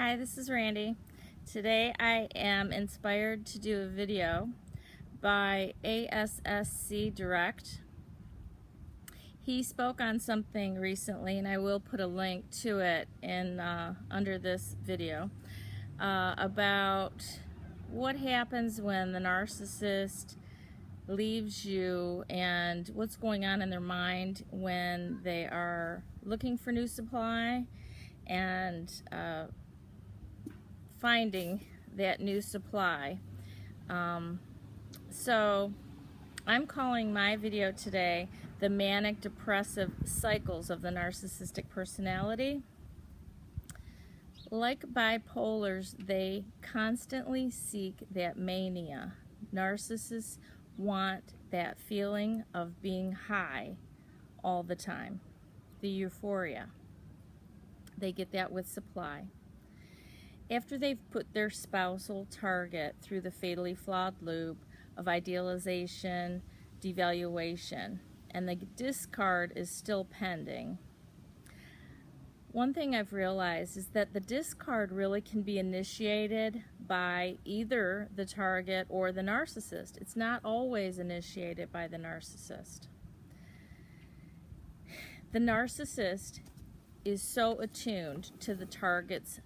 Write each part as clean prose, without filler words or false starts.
Hi, this is Randy. Today I am inspired to do a video by ASSC Direct. He spoke on something recently, and I will put a link to it in under this video, about what happens when the narcissist leaves you and what's going on in their mind when they are looking for new supply and finding that new supply. So I'm calling my video today the manic depressive cycles of the narcissistic personality. Like bipolars, they constantly seek that mania. Narcissists want that feeling of being high all the time, the euphoria. They get that with supply. After they've put their spousal target through the fatally flawed loop of idealization, devaluation, and the discard is still pending, one thing I've realized is that the discard really can be initiated by either the target or the narcissist. It's not always initiated by the narcissist. The narcissist is so attuned to the target's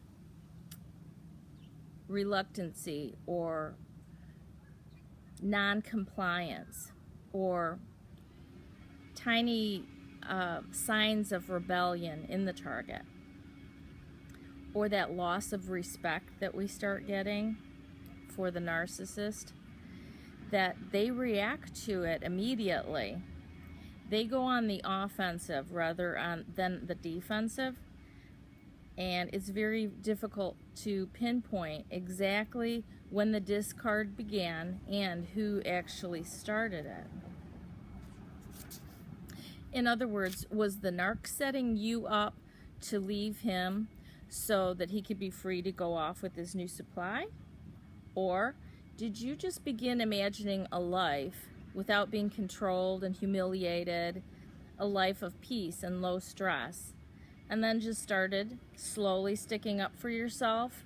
reluctancy or non-compliance or tiny signs of rebellion in the target, or that loss of respect that we start getting for the narcissist, that they react to it immediately. They go on the offensive rather than the defensive, and it's very difficult to pinpoint exactly when the discard began and who actually started it. In other words, was the narc setting you up to leave him so that he could be free to go off with his new supply? Or did you just begin imagining a life without being controlled and humiliated, a life of peace and low stress, and then just started slowly sticking up for yourself,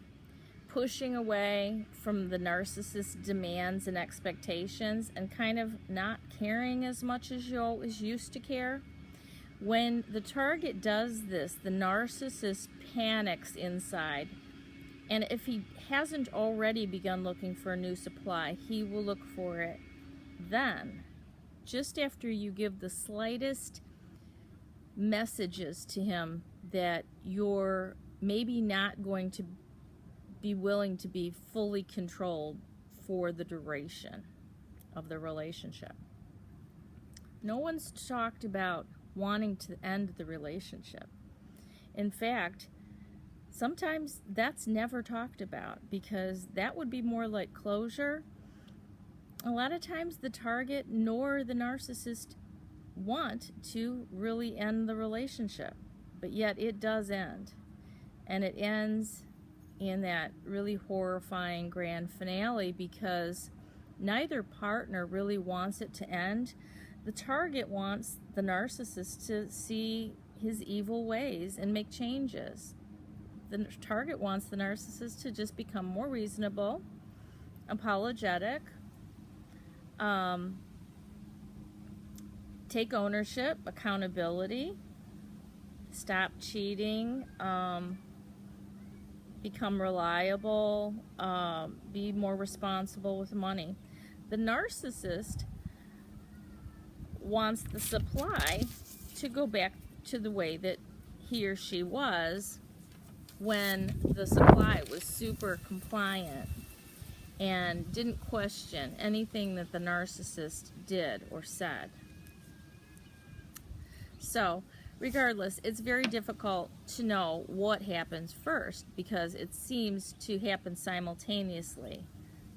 pushing away from the narcissist's demands and expectations, and kind of not caring as much as you always used to care? When the target does this, the narcissist panics inside, and if he hasn't already begun looking for a new supply, he will look for it then, just after you give the slightest messages to him that you're maybe not going to be willing to be fully controlled for the duration of the relationship. No one's talked about wanting to end the relationship. In fact, sometimes that's never talked about because that would be more like closure. A lot of times the target nor the narcissist want to really end the relationship, but yet it does end, and it ends in that really horrifying grand finale because neither partner really wants it to end. The target wants the narcissist to see his evil ways and make changes. The target wants the narcissist to just become more reasonable, apologetic, take ownership, accountability, stop cheating, become reliable, be more responsible with money. The narcissist wants the supply to go back to the way that he or she was when the supply was super compliant and didn't question anything that the narcissist did or said. So, regardless, it's very difficult to know what happens first because it seems to happen simultaneously.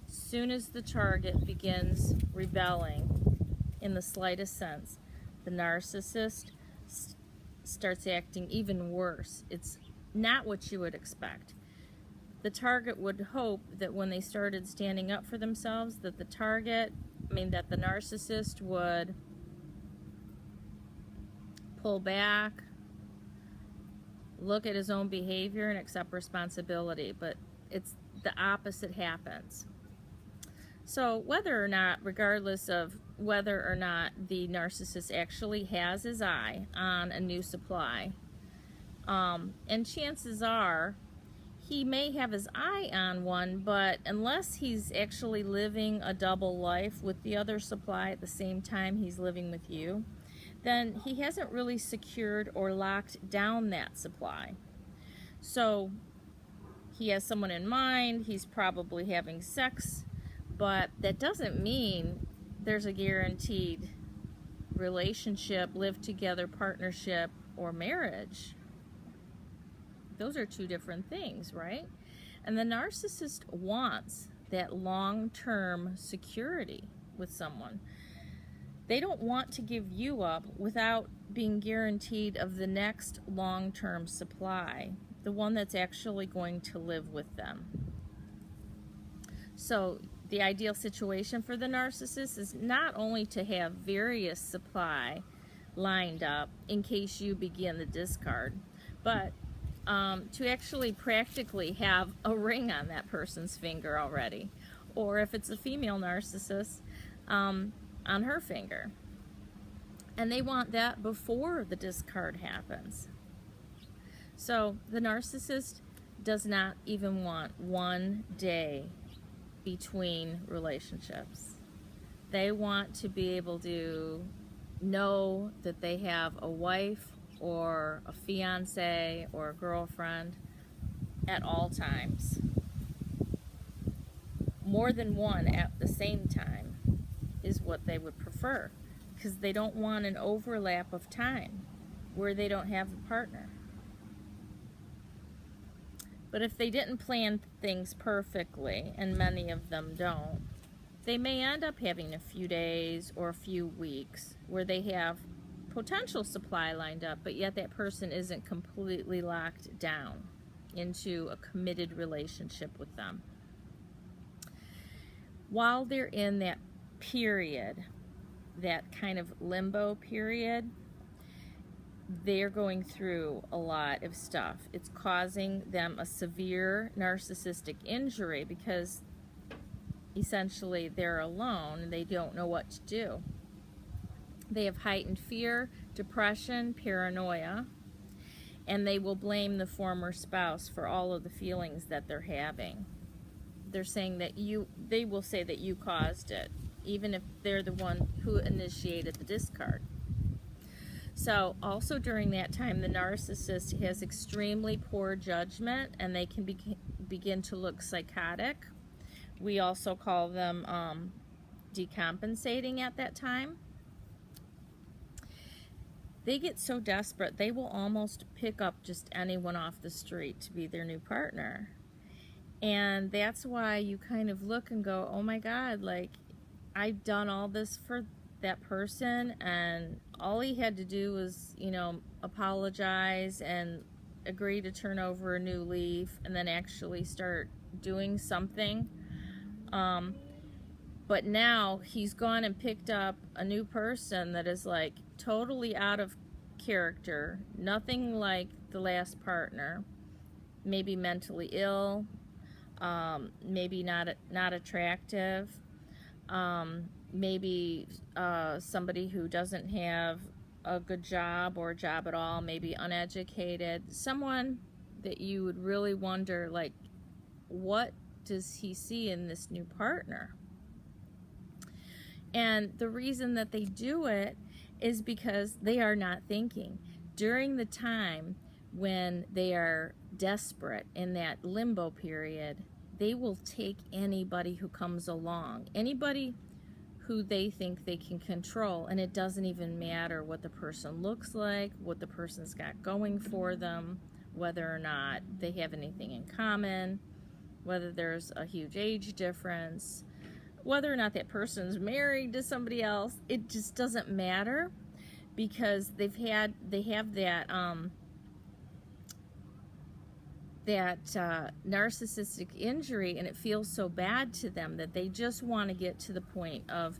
As soon as the target begins rebelling in the slightest sense, the narcissist starts acting even worse. It's not what you would expect. The target would hope that when they started standing up for themselves, that the narcissist would pull back, look at his own behavior and accept responsibility, but it's the opposite happens. So whether or not, regardless of whether or not the narcissist actually has his eye on a new supply, and chances are he may have his eye on one, but unless he's actually living a double life with the other supply at the same time he's living with you, then he hasn't really secured or locked down that supply. So he has someone in mind, he's probably having sex, but that doesn't mean there's a guaranteed relationship, live together, partnership, or marriage. Those are two different things, right? And the narcissist wants that long-term security with someone. They don't want to give you up without being guaranteed of the next long-term supply, the one that's actually going to live with them. So the ideal situation for the narcissist is not only to have various supply lined up in case you begin the discard, but to actually practically have a ring on that person's finger already, or if it's a female narcissist, on her finger. And they want that before the discard happens. So the narcissist does not even want one day between relationships. They want to be able to know that they have a wife or a fiance or a girlfriend at all times. More than one at the same time is what they would prefer, because they don't want an overlap of time where they don't have a partner. But if they didn't plan things perfectly, and many of them don't, they may end up having a few days or a few weeks where they have potential supply lined up, but yet that person isn't completely locked down into a committed relationship with them. While they're in that period, that kind of limbo period, they're going through a lot of stuff. It's causing them a severe narcissistic injury because essentially they're alone and they don't know what to do. They have heightened fear, depression, paranoia, and they will blame the former spouse for all of the feelings that they're having. They're saying that they will say that you caused it, even if they're the one who initiated the discard. So also during that time, the narcissist has extremely poor judgment, and they can begin to look psychotic. We also call them decompensating at that time. They get so desperate, they will almost pick up just anyone off the street to be their new partner. And that's why you kind of look and go, oh my God, like, I've done all this for that person, and all he had to do was, you know, apologize and agree to turn over a new leaf and then actually start doing something. But now he's gone and picked up a new person that is like totally out of character, nothing like the last partner, maybe mentally ill, maybe not attractive, maybe somebody who doesn't have a good job or a job at all, maybe uneducated, someone that you would really wonder, like, what does he see in this new partner? And the reason that they do it is because they are not thinking. During the time when they are desperate in that limbo period, they will take anybody who comes along, anybody who they think they can control, and it doesn't even matter what the person looks like, what the person's got going for them, whether or not they have anything in common, whether there's a huge age difference, whether or not that person's married to somebody else. It just doesn't matter, because they have that narcissistic injury, and it feels so bad to them that they just want to get to the point of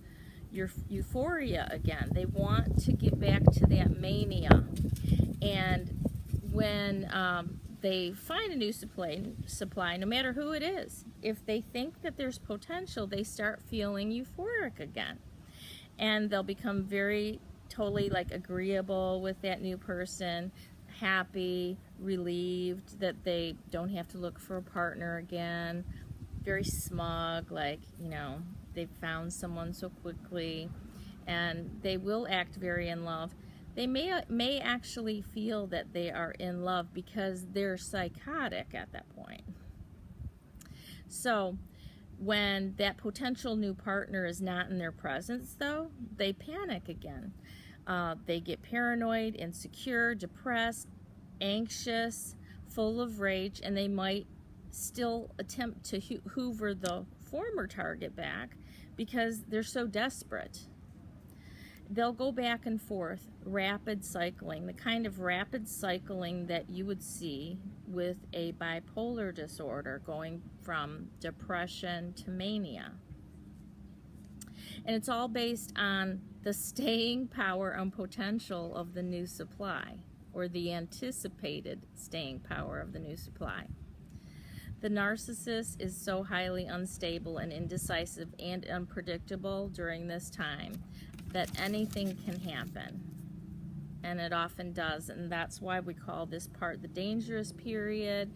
euphoria again. They want to get back to that mania, and when they find a new supply, no matter who it is, if they think that there's potential, they start feeling euphoric again. And they'll become totally like agreeable with that new person, happy, relieved that they don't have to look for a partner again, very smug, like, you know, they found someone so quickly, and they will act very in love. They may actually feel that they are in love because they're psychotic at that point. So when that potential new partner is not in their presence, though, they panic again. They get paranoid, insecure, depressed, anxious, full of rage, and they might still attempt to hoover the former target back because they're so desperate. They'll go back and forth, rapid cycling, the kind of rapid cycling that you would see with a bipolar disorder, going from depression to mania. And it's all based on the staying power and potential of the new supply, or the anticipated staying power of the new supply. The narcissist is so highly unstable and indecisive and unpredictable during this time that anything can happen, and it often does, and that's why we call this part the dangerous period.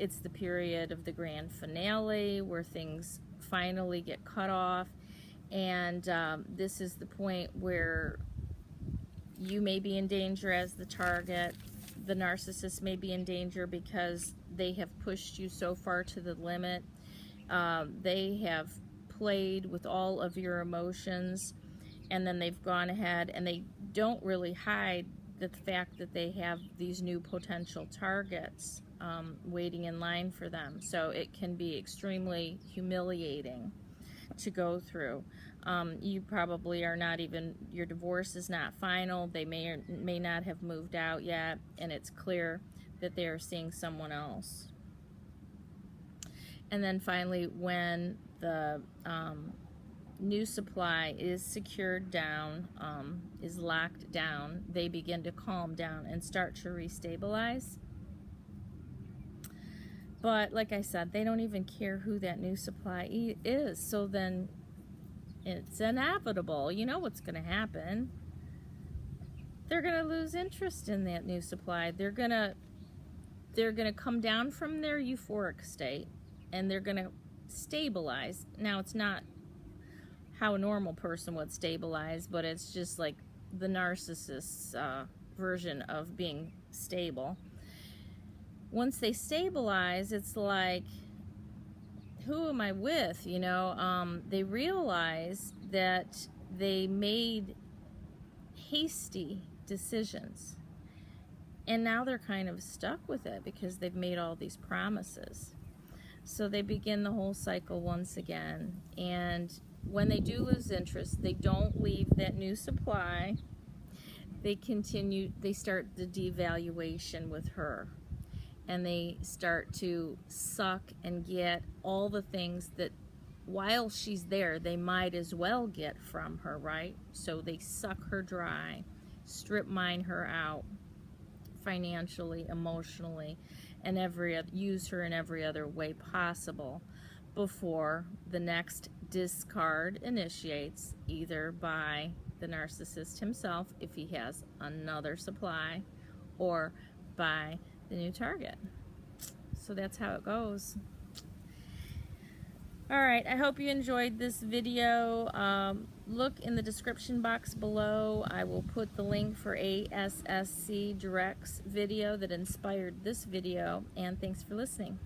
It's the period of the grand finale where things finally get cut off, and this is the point where you may be in danger as the target. The narcissist may be in danger because they have pushed you so far to the limit. They have played with all of your emotions, and then they've gone ahead and they don't really hide the fact that they have these new potential targets waiting in line for them. So it can be extremely humiliating to go through. You probably are not even, your divorce is not final. They may or may not have moved out yet, and it's clear that they are seeing someone else. And then finally, when the new supply is secured down, is locked down, they begin to calm down and start to restabilize. But like I said, they don't even care who that new supply is. So then it's inevitable. You know what's going to happen. They're going to lose interest in that new supply. They're going to come down from their euphoric state, and they're going to stabilize. Now, it's not how a normal person would stabilize, but it's just like the narcissist's version of being stable. Once they stabilize, it's like, who am I with? You know, they realize that they made hasty decisions, and now they're kind of stuck with it because they've made all these promises. So they begin the whole cycle once again, and when they do lose interest, they don't leave that new supply. They start the devaluation with her, and they start to suck and get all the things that while she's there they might as well get from her, right? So they suck her dry, strip mine her out financially, emotionally, and use her in every other way possible before the next discard initiates, either by the narcissist himself if he has another supply, or by the new target. So that's how it goes. Alright, I hope you enjoyed this video. Look in the description box below. I will put the link for ASSC Direct's video that inspired this video, and thanks for listening.